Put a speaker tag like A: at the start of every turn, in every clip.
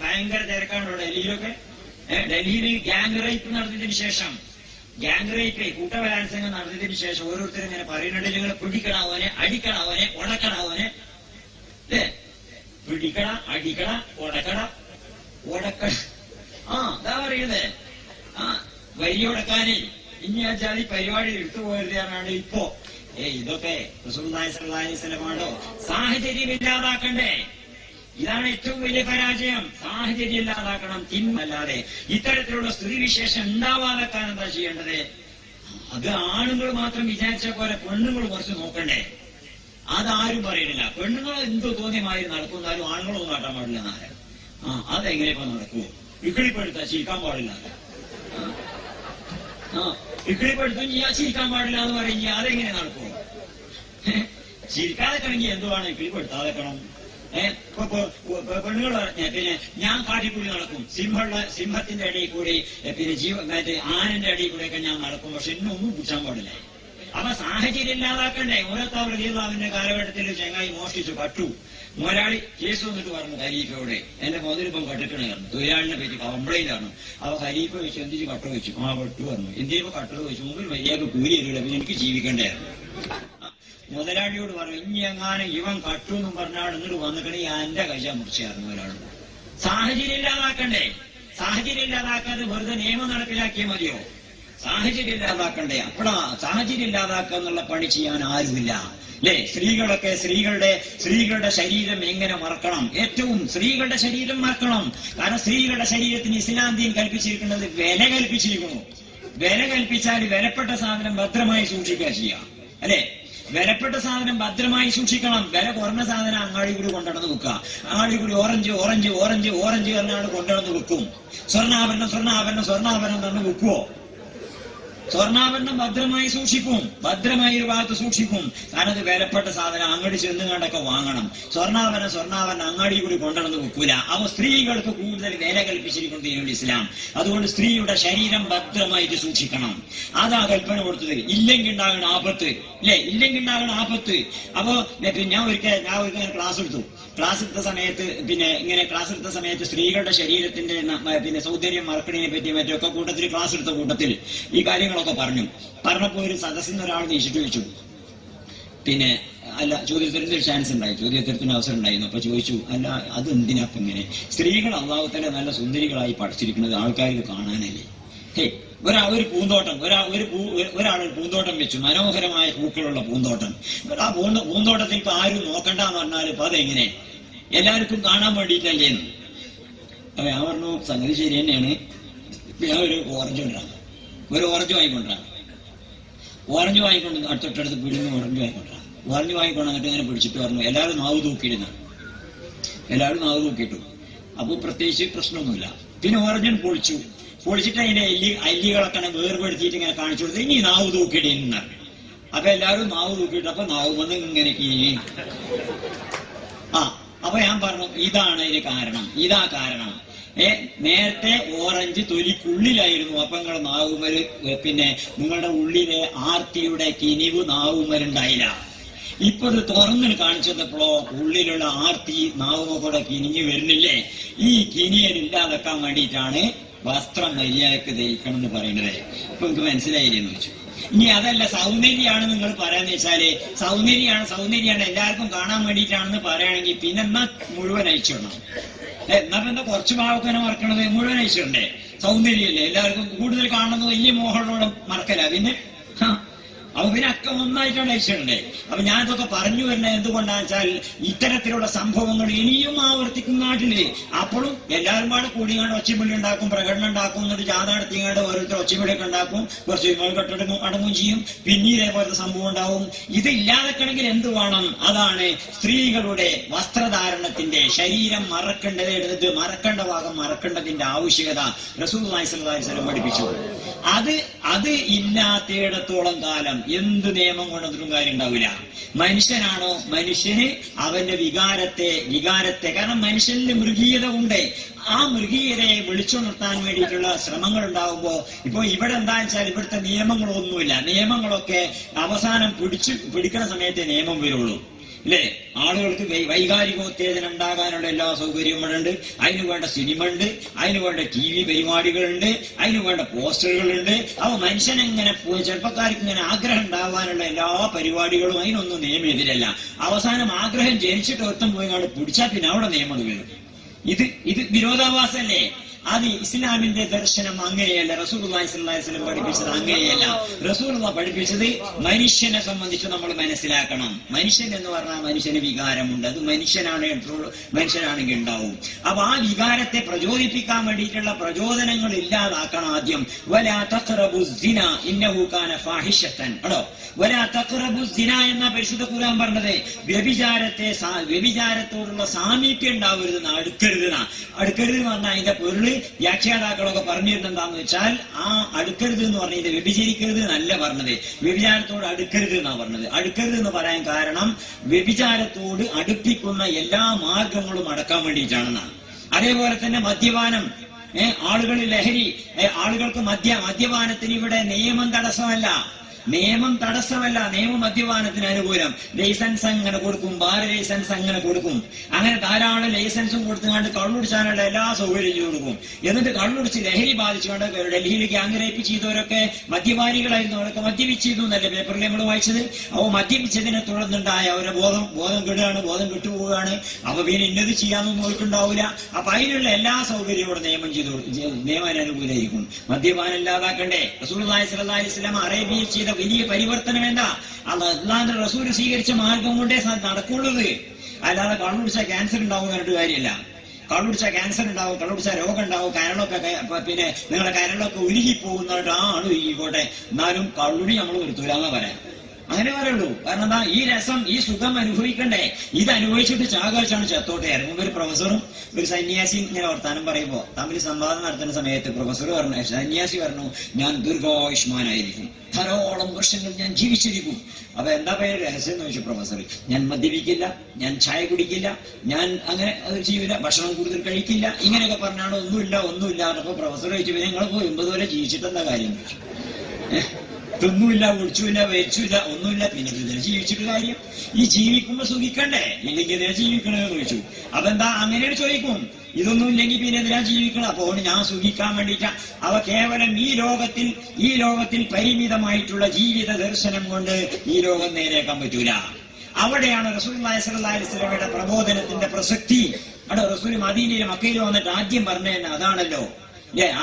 A: ഭയങ്കര തിരക്കാണോ ഡൽഹിയിലൊക്കെ? ഡൽഹിയിൽ gang rape നടത്തിയതിനു ശേഷം, ഗ്യാങ് റേപ്പ് കൂട്ടബലാത്സംഗം നടത്തിയതിനു ശേഷം ഓരോരുത്തരും ഇങ്ങനെ പറയുന്നുണ്ട്, നിങ്ങൾ പിടിക്കണവനെ, അടിക്കണവനെ, ഉടക്കണവനെ, പിടിക്കണ, അടിക്കണ, ഉടക്കണ. എന്താ പറയുന്നത്? വരി ഉടക്കാന് ഇനി വെച്ചാൽ ഈ പരിപാടി എടുത്തുപോയതാണ് ഇപ്പോ. ഇതൊക്കെ റസൂലുള്ളാഹി സ്വല്ലല്ലാഹി അലൈഹി വസല്ലമയുടെ സാഹചര്യം ഇല്ലാതാക്കണ്ടേ? ഇതാണ് ഏറ്റവും വലിയ പരാജയം. സാഹചര്യം ഇല്ലാതാക്കണം, തിന്മല്ലാതെ. ഇത്തരത്തിലുള്ള സ്ഥിതിവിശേഷം ഉണ്ടാവാതാക്കാൻ എന്താ ചെയ്യേണ്ടത്? അത് ആണുങ്ങൾ മാത്രം വിചാരിച്ച പോലെ പെണ്ണുങ്ങൾ കുറച്ച് നോക്കണ്ടേ? അതാരും പറയുന്നില്ല. പെണ്ണുങ്ങൾ എന്തോ തോന്നിയമാതിരി നടക്കുന്നാലും ആണുങ്ങളൊന്നും കാട്ടാൻ പാടില്ല എന്നാല്. അതെങ്ങനെ ഇപ്പൊ നടക്കുവോ? ഇക്കിളിപ്പെടുത്താ ചിരിക്കാൻ പാടില്ല. ഇക്കിളിപ്പെടുത്തും ചിരിക്കാൻ പാടില്ല എന്ന് പറഞ്ഞ അതെങ്ങനെ നടക്കുവോ? ചിരിക്കാതെ കണെങ്കിൽ എന്തുവാണ് ഇക്കിളിപ്പെടുത്താതെക്കണം? പെണ്ണുങ്ങൾ പറഞ്ഞ പിന്നെ ഞാൻ കാട്ടിക്കൂടി നടക്കും, സിംഹത്തിന്റെ ഇടയിൽ കൂടി, പിന്നെ ആനന്റെ ഇടയിൽ കൂടെയൊക്കെ ഞാൻ നടക്കും, പക്ഷെ ഇന്നൊന്നും പൂച്ചാൻ പാടില്ല. അപ്പൊ സാഹചര്യം ഇല്ലാതാക്കണ്ടേ? ഓരോരുത്തരുടെ കാലഘട്ടത്തിൽ ചെങ്ങായി മോഷ്ടിച്ചു, കട്ടു. മുതലാളി കേസ് വന്നിട്ട് പറഞ്ഞു ഖലീഫയോടെ, എന്റെ മുതലിപ്പം കട്ടിക്കണായിരുന്നു, തൊഴിലാളിനെ പറ്റി കംപ്ലൈന്റ് ആണ്. അപ്പൊ ഖലീഫ വെച്ചു, എന്തിച്ച് കട്ട വെച്ചു? കട്ടു പറഞ്ഞു. എന്തിപ്പോ കട്ടത് വെച്ചു? മുമ്പിൽ മര്യാദക്ക് കൂലി തരില്ല, പിന്നെ എനിക്ക് ജീവിക്കണ്ടായിരുന്നു. മുതലാളിയോട് പറഞ്ഞു, ഇനി എങ്ങാനും ഇവൻ കട്ടു എന്നും പറഞ്ഞാൽ ഇങ്ങോട്ട് വന്നിക്കണെങ്കിൽ എന്റെ കൈ മുറിച്ചായിരുന്നു ഒരാളോട്. സാഹചര്യം ഇല്ലാതാക്കണ്ടേ? സാഹചര്യം ഇല്ലാതാക്കാതെ വെറുതെ നിയമം നടപ്പിലാക്കിയാൽ മതിയോ? സാഹചര്യം ഇല്ലാതാക്കണ്ടേ? അപ്പോഴാ സാഹചര്യം ഇല്ലാതാക്കുക എന്നുള്ള പണി ചെയ്യാൻ ആരുമില്ല അല്ലേ? സ്ത്രീകളുടെ ശരീരം എങ്ങനെ മറക്കണം? ഏറ്റവും സ്ത്രീകളുടെ ശരീരം മറക്കണം. കാരണം സ്ത്രീകളുടെ ശരീരത്തിന് ഇസ്ലാം ദീൻ കൽപ്പിച്ചിരിക്കുന്നത് വില കൽപ്പിച്ചിരിക്കുന്നു. വില കൽപ്പിച്ചാൽ വിലപ്പെട്ട സാധനം ഭദ്രമായി സൂക്ഷിക്കുക ചെയ്യാം അല്ലെ? വിലപ്പെട്ട സാധനം ഭദ്രമായി സൂക്ഷിക്കണം. വില കുറഞ്ഞ സാധനം അങ്ങാടി കൂടി കൊണ്ടുവന്ന് വെക്കുക. അങ്ങാടി കൂടി ഓറഞ്ച് പറഞ്ഞാൽ കൊണ്ടുവന്ന് വെക്കും. സ്വർണ്ണാഭരണം തന്നെ വെക്കുവോ? സ്വർണ്ണാഭരണം ഭദ്രമായി സൂക്ഷിക്കും, ഭദ്രമായി ഒരു ഭാഗത്ത് സൂക്ഷിക്കും. കാരണം അത് വിലപ്പെട്ട സാധനം അങ്ങോട്ട് ചെന്ന് കണ്ടൊക്കെ വാങ്ങണം. സ്വർണ്ണാഭരണം അങ്ങാടി കൂടി കൊണ്ടുവന്ന് വെക്കൂല. അപ്പൊ സ്ത്രീകൾക്ക് കൂടുതൽ വില കൽപ്പിച്ചിരിക്കുന്നു ദീനുൽ ഇസ്ലാം. അതുകൊണ്ട് സ്ത്രീയുടെ ശരീരം ഭദ്രമായിട്ട് സൂക്ഷിക്കണം. അതാ കൽപ്പന കൊടുത്തത്. ഇല്ലെങ്കിൽ ഉണ്ടാകണ ആപത്ത് അല്ലെ? ഇല്ലെങ്കിൽ ഉണ്ടാകണ ആപത്ത്. അപ്പൊ ഞാൻ ഒരിക്കൽ ക്ലാസ് എടുത്ത സമയത്ത് സ്ത്രീകളുടെ ശരീരത്തിന്റെ സൗന്ദര്യം മറക്കണതിനെ പറ്റി മറ്റൊക്കെ കൂട്ടത്തിൽ ക്ലാസ് എടുത്ത കൂട്ടത്തിൽ ഈ കാര്യങ്ങളൊക്കെ പറഞ്ഞപ്പോ ഒരു സദസ്സിൽ നിന്ന് ഒരാൾ നീച്ചിട്ട് ചോദിച്ചു, പിന്നെ അല്ല ചോദ്യോത്തരത്തിന് ഒരു ചാൻസ് ഉണ്ടായി, ചോദ്യോത്തരത്തിന് അവസരം ഉണ്ടായിരുന്നു. അപ്പൊ ചോദിച്ചു, അല്ല അത് എന്തിനാപ്പം ഇങ്ങനെ സ്ത്രീകൾ അള്ളാഹു തആല നല്ല സുന്ദരികളായി പഠിച്ചിരിക്കുന്നത് ആൾക്കാർക്ക് കാണാനല്ലേ? ഒരു പൂന്തോട്ടം, ഒരാൾ പൂന്തോട്ടം വെച്ചു, മനോഹരമായ പൂക്കളുള്ള പൂന്തോട്ടം. ആ പൂന്തോട്ടത്തിൽ ഇപ്പൊ ആരും നോക്കണ്ടെന്ന് പറഞ്ഞാൽ ഇപ്പൊ അതെങ്ങനെ? എല്ലാവർക്കും കാണാൻ വേണ്ടിയിട്ടല്ലേന്ന്. അപ്പൊ ഞാൻ പറഞ്ഞു, സംഗതി ശരി തന്നെയാണ്. ഞാൻ ഒരു ഓറഞ്ച് വാങ്ങിക്കൊണ്ടാണ്. ഓറഞ്ച് വാങ്ങിക്കൊണ്ട് തൊട്ടടുത്ത് പിടിഞ്ഞ് ഓറഞ്ച് വാങ്ങിക്കൊണ്ട് എന്നിട്ട് ഇങ്ങനെ പിടിച്ചിട്ട് പറഞ്ഞു, എല്ലാവരും നാവ് തൂക്കിയിട്ടു. അപ്പൊ പ്രത്യേകിച്ച് പ്രശ്നമൊന്നുമില്ല. പിന്നെ ഓറഞ്ചൻ പൊളിച്ചിട്ട് അതിന്റെ അല്ലികളൊക്കെ വേർപെടുത്തിയിട്ട് ഇങ്ങനെ കാണിച്ചു കൊടുത്ത്, ഇനി നാവ് തൂക്കിയിടുന്ന. അപ്പൊ എല്ലാവരും നാവ് തൂക്കിയിട്ട്, അപ്പൊ നാവ് വന്ന് ഇങ്ങനെ കീഴി. അപ്പൊ ഞാൻ പറഞ്ഞു, ഇതാണ് ഇതിന് കാരണം, ഇതാ കാരണം. നേരത്തെ ഓറഞ്ച് തൊലിക്കുള്ളിലായിരുന്നു. അപ്പൊ നിങ്ങളുടെ നാവുമല് പിന്നെ നിങ്ങളുടെ ഉള്ളിലെ ആർത്തിയുടെ കിനിവ് നാവുമലുണ്ടായില്ല. ഇപ്പൊ ഇത് തുറന്നിട്ട് കാണിച്ചപ്പോഴോ ഉള്ളിലുള്ള ആർത്തി നാവുമൊക്കെ കിനിഞ്ഞു വരുന്നില്ലേ? ഈ കിനിയലില്ലാതാക്കാൻ വേണ്ടിയിട്ടാണ് വസ്ത്രം മര്യാദക്ക് ധരിക്കണം എന്ന് പറയുന്നത്. ഇപ്പൊ എനിക്ക് മനസ്സിലായില്ലെന്ന് വെച്ചു. ഇനി അതല്ല സൗന്ദര്യമാണ് നിങ്ങൾ പറയാന്ന് വെച്ചാല്, സൗന്ദര്യമാണ് എല്ലാവർക്കും കാണാൻ വേണ്ടിയിട്ടാണെന്ന് പറയുകയാണെങ്കിൽ പിന്നെ എന്നാ മുഴുവൻ അയച്ചിടണം. എന്നാ എന്താ കുറച്ച് ഭാഗമൊക്കെ മറക്കണത്? മുഴുവൻ അയച്ചിടണ്ടേ? സൗന്ദര്യമല്ലേ? എല്ലാവർക്കും കൂടുതൽ കാണുന്നത് വലിയ മോഹങ്ങളോടെ മറക്കല. പിന്നെ അപ്പൊ പിന്നെ ഒക്കെ ഒന്നായിട്ടാണ് അയച്ചിടണ്ടേ? അപ്പൊ ഞാനിതൊക്കെ പറഞ്ഞു വരുന്നത് എന്തുകൊണ്ടാന്ന് വെച്ചാൽ, ഇത്തരത്തിലുള്ള സംഭവങ്ങൾ ഇനിയും ആവർത്തിക്കും നാട്ടില്. അപ്പോഴും എല്ലാവരും പാടെ കൂടിയാണ്ട് ഒച്ചപ്പിള്ളി ഉണ്ടാക്കും, പ്രകടനം ഉണ്ടാക്കും, എന്നിട്ട് ജാഥ നടത്തിയാണ്ട് ഓരോരുത്തർ ഒച്ചപ്പിള്ളിയൊക്കെ ഉണ്ടാക്കും, കുറച്ച് കെട്ടിടം അടങ്ങും ചെയ്യും. പിന്നെ ഇതേപോലത്തെ സംഭവം ഉണ്ടാവും. ഇത് ഇല്ലാതെക്കണമെങ്കിൽ എന്ത് വേണം? അതാണ് സ്ത്രീകളുടെ വസ്ത്രധാരണത്തിന്റെ, ശരീരം മറക്കേണ്ട ഭാഗം മറക്കേണ്ടതിന്റെ ആവശ്യകത റസൂലുള്ളാഹി സ്വല്ലല്ലാഹി അലൈഹി വസല്ലം പഠിപ്പിച്ചു. അത് ഇല്ലാത്തിടത്തോളം കാലം എന്ത് നിയമം കൊണ്ടൊന്നും കാര്യം ഉണ്ടാവില്ല. മനുഷ്യനാണോ, മനുഷ്യന് അവന്റെ വികാരത്തെ കാരണം മനുഷ്യന്റെ മൃഗീയത ഉണ്ട്. ആ മൃഗീയതയെ വിളിച്ചുണർത്താൻ വേണ്ടിയിട്ടുള്ള ശ്രമങ്ങൾ ഉണ്ടാവുമ്പോ, ഇപ്പൊ ഇവിടെ എന്താ വെച്ചാൽ ഇവിടുത്തെ നിയമങ്ങളൊന്നുമില്ല. നിയമങ്ങളൊക്കെ അവസാനം പിടിക്കുന്ന സമയത്തെ നിയമം വരുള്ളൂ. അല്ലേ? ആളുകൾക്ക് വൈകാരികോത്തേജനം ഉണ്ടാകാനുള്ള എല്ലാ സൗകര്യവും ഇവിടെ ഉണ്ട്. അതിന് വേണ്ട സിനിമ ഉണ്ട്, അതിന് വേണ്ട TV പരിപാടികളുണ്ട്, അതിന് വേണ്ട പോസ്റ്ററുകളുണ്ട്. അപ്പൊ മനുഷ്യനെങ്ങനെ ചെറുപ്പക്കാർക്ക് ഇങ്ങനെ ആഗ്രഹം ഉണ്ടാവാനുള്ള എല്ലാ പരിപാടികളും അതിനൊന്നും നിയമം എതിരല്ല. അവസാനം ആഗ്രഹം ജനിച്ചിട്ട് ഒറ്റം പോയി കണ്ട് പിടിച്ചാൽ പിന്നെ അവിടെ നിയമം വരും. ഇത് വിരോധാഭാസല്ലേ? അത് ഇസ്ലാമിന്റെ ദർശനം അങ്ങനെയല്ല. റസൂലുള്ളാഹി സ്വല്ലല്ലാഹി അലൈഹി വസല്ലം പഠിപ്പിച്ചത് അങ്ങനെയല്ല. റസൂലുള്ളാഹി പഠിപ്പിച്ചത് മനുഷ്യനെ സംബന്ധിച്ച് നമ്മൾ മനസ്സിലാക്കണം. മനുഷ്യൻ എന്ന് പറഞ്ഞാൽ മനുഷ്യന് വികാരമുണ്ട്. അത് മനുഷ്യനാണെങ്കിൽ ഉണ്ടാവും. അപ്പൊ ആ വികാരത്തെ പ്രചോദിപ്പിക്കാൻ വേണ്ടിയിട്ടുള്ള പ്രചോദനങ്ങൾ ഇല്ലാതാക്കണം ആദ്യം. വലാ തഖറബു സിന ഇന്നഹു കാന ഫാഹിഷത്തൻ. ആണോ? വലാ തഖറബു സിന എന്ന പരിശുദ്ധ ഖുർആൻ പറഞ്ഞത് വ്യഭിചാരത്തോടുള്ള സാമീപ്യം ഉണ്ടാവരുതെന്ന്, അടുക്കരുത് എന്ന് പറഞ്ഞാൽ അതിന്റെ പൊരുള് വ്യാഖ്യാതാക്കളൊക്കെ പറഞ്ഞിരുന്നത് എന്താന്ന് വെച്ചാൽ, ആ അടുക്കരുത് എന്ന് പറഞ്ഞത് വ്യഭിചരിക്കരുത് എന്നല്ല പറഞ്ഞത്, വ്യഭിചാരത്തോട് അടുക്കരുത് എന്നാ പറഞ്ഞത്. അടുക്കരുത് എന്ന് പറയാൻ കാരണം വ്യഭിചാരത്തോട് അടുപ്പിക്കുന്ന എല്ലാ മാർഗങ്ങളും അടക്കാൻ വേണ്ടിയിട്ടാണെന്നാണ്. അതേപോലെ തന്നെ മദ്യപാനം, ആളുകളിൽ ലഹരി, ആളുകൾക്ക് മദ്യപാനത്തിന് ഇവിടെ നിയമം തടസ്സമല്ല. നിയമം മദ്യപാനത്തിന് അനുകൂലം. ലൈസൻസ് അങ്ങനെ കൊടുക്കും, ബാർ ലൈസൻസ് അങ്ങനെ കൊടുക്കും. അങ്ങനെ ധാരാളം ലൈസൻസും കൊടുത്തുകൊണ്ട് കള്ളുടിച്ചാനുള്ള എല്ലാ സൗകര്യം ചെയ്തു കൊടുക്കും. എന്നിട്ട് കള്ളുടിച്ച് ലഹരി ബാധിച്ചുകൊണ്ട് ഡൽഹിയിൽ ഗ്യാങ് റേപ്പ് ചെയ്തവരൊക്കെ മദ്യപാനികളായിരുന്നു. അവരൊക്കെ മദ്യപിച്ചിരുന്നു എന്നല്ലേ പേപ്പറിൽ നമ്മൾ വായിച്ചത്. അപ്പോൾ മദ്യപിച്ചതിനെ തുടർന്നുണ്ടായ അവരുടെ ബോധം കെട്ടുപോവുകയാണ്. അപ്പൊ പിന്നെ ഇന്നത് ചെയ്യാനൊന്നും നോക്കുന്നുണ്ടാവില്ല. അപ്പൊ അതിനുള്ള എല്ലാ സൗകര്യവും ഇവിടെ നിയമം അനുകൂലമായിരിക്കും. മദ്യപാനം ഇല്ലാതാക്കണ്ടേ? റസൂലുള്ളാഹി സ്വല്ലല്ലാഹി അലൈഹി വസല്ലം അറേബ്യയിൽ ചെയ്ത വലിയ പരിവർത്തനം എന്താ? അല്ലാഹുവിന്റെ റസൂൽ സ്വീകരിച്ച മാർഗം കൊണ്ടേ നടക്കുള്ളത്. അല്ലാതെ കള്ളുടിച്ചാൽ ക്യാൻസർ ഉണ്ടാവും പറഞ്ഞിട്ട് കാര്യമില്ല. കള്ളുടിച്ചാൽ ക്യാൻസർ ഉണ്ടാവും, കള്ളുടിച്ചാൽ രോഗം ഉണ്ടാവും, കരളൊക്കെ പിന്നെ നിങ്ങളുടെ കരളൊക്കെ ഉരുകിപ്പോകുന്നതായിട്ട് ഉരുകിക്കോട്ടെ, എന്നാലും കള്ളുടി നമ്മൾ നിർത്തൂലെന്നാ പറയാം. അങ്ങനെ പറയുള്ളൂ. കാരണം എന്താ? ഈ രസം, ഈ സുഖം അനുഭവിക്കണ്ടേ? ഇത് അനുഭവിച്ചിട്ട് ചാകാച്ചാണ് ചത്തോട്ടെ. ഇറങ്ങുമ്പോൾ ഒരു പ്രൊഫസറും ഒരു സന്യാസിയും ഇങ്ങനെ വർത്താനം പറയുമ്പോ തമ്മിൽ സംവാദം നടത്തുന്ന സമയത്ത് പ്രൊഫസർ പറഞ്ഞു, സന്യാസി പറഞ്ഞു, ഞാൻ ദീർഘായുഷ്മാനായിരിക്കും, ധാരാളം വർഷങ്ങൾ ഞാൻ ജീവിച്ചിരിക്കും. അപ്പൊ എന്താ പേര് രഹസ്യം എന്ന് ചോദിച്ചു പ്രൊഫസർ. ഞാൻ മദ്യപിക്കില്ല, ഞാൻ ചായ കുടിക്കില്ല, ഞാൻ അങ്ങനെ അത് ചെയ്യില്ല, ഭക്ഷണം കൂടുതൽ കഴിക്കില്ല, ഇങ്ങനെയൊക്കെ പറഞ്ഞാണ്. ഒന്നുമില്ല. അപ്പൊ പ്രൊഫസർ ചോദിച്ചു, പിന്നെ നിങ്ങൾ 80 വരെ ജീവിച്ചിട്ടെന്താ കാര്യം ചോദിച്ചു. തിന്നുമില്ല, കുടിച്ചുമില്ല, വരിച്ചുമില്ല, ഒന്നുമില്ല, പിന്നെ ഇതിനെ ജീവിച്ചിട്ട് കാര്യം? ഈ ജീവിക്കുമ്പോ സുഖിക്കണ്ടേ? ഇല്ലെങ്കിൽ ഇതിനെ ജീവിക്കണമെന്ന് ചോദിച്ചു. അതെന്താ അങ്ങനെയാണ് ചോദിക്കും. ഇതൊന്നും ഇല്ലെങ്കിൽ പിന്നെ എന്തിനാ ജീവിക്കണം? അപ്പോൾ ഞാൻ സുഖിക്കാൻ വേണ്ടിയിട്ടാ. അവ കേവലം ഈ ലോകത്തിൽ പരിമിതമായിട്ടുള്ള ജീവിത ദർശനം കൊണ്ട് ഈ ലോകം നേരെയാക്കാൻ പറ്റൂല. അവിടെയാണ് റസൂലുള്ളാഹി സ്വല്ലല്ലാഹി അലൈഹി വസല്ലമയുടെ പ്രബോധനത്തിന്റെ പ്രസക്തി. അവിടെ റസൂൽ മദീനയിലും മക്കയിലും വന്നിട്ട് ആദ്യം പറഞ്ഞത് അതാണല്ലോ.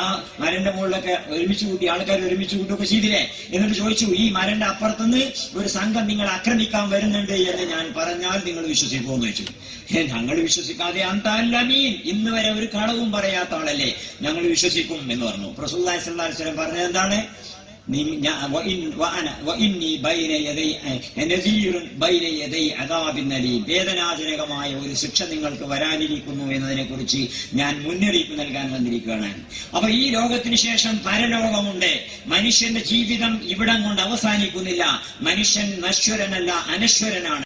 A: ആ മരന്റെ മുകളിലൊക്കെ ആൾക്കാർ ഒരുമിച്ച് കൂട്ടുകയൊക്കെ ചെയ്തില്ലേ? എന്നിട്ട് ചോദിച്ചു, ഈ മരന്റെ അപ്പുറത്തുനിന്ന് ഒരു സംഘം നിങ്ങൾ ആക്രമിക്കാൻ വരുന്നുണ്ട് എന്ന് ഞാൻ പറഞ്ഞാൽ നിങ്ങൾ വിശ്വസിക്കുമെന്ന് ചോദിച്ചു. ഞങ്ങൾ വിശ്വസിക്കാതെ അന്തല്ലമീൻ, ഇന്ന് വരെ ഒരു കളവും പറയാത്ത ആളല്ലേ, ഞങ്ങൾ വിശ്വസിക്കും എന്ന് പറഞ്ഞു. റസൂലുള്ളാഹി സ്വല്ലല്ലാഹി അലൈഹി വസല്ലം പറഞ്ഞത് എന്താണ്? വേദനാജനകമായ ഒരു ശിക്ഷ നിങ്ങൾക്ക് വരാനിരിക്കുന്നു എന്നതിനെ കുറിച്ച് ഞാൻ മുന്നറിയിപ്പ് നൽകാൻ വന്നിരിക്കുകയാണ്. അപ്പൊ ഈ ലോകത്തിന് ശേഷം പരലോകമുണ്ട്. മനുഷ്യന്റെ ജീവിതം ഇവിടം കൊണ്ട് അവസാനിക്കുന്നില്ല. മനുഷ്യൻ നശ്വരനല്ല, അനശ്വരനാണ്.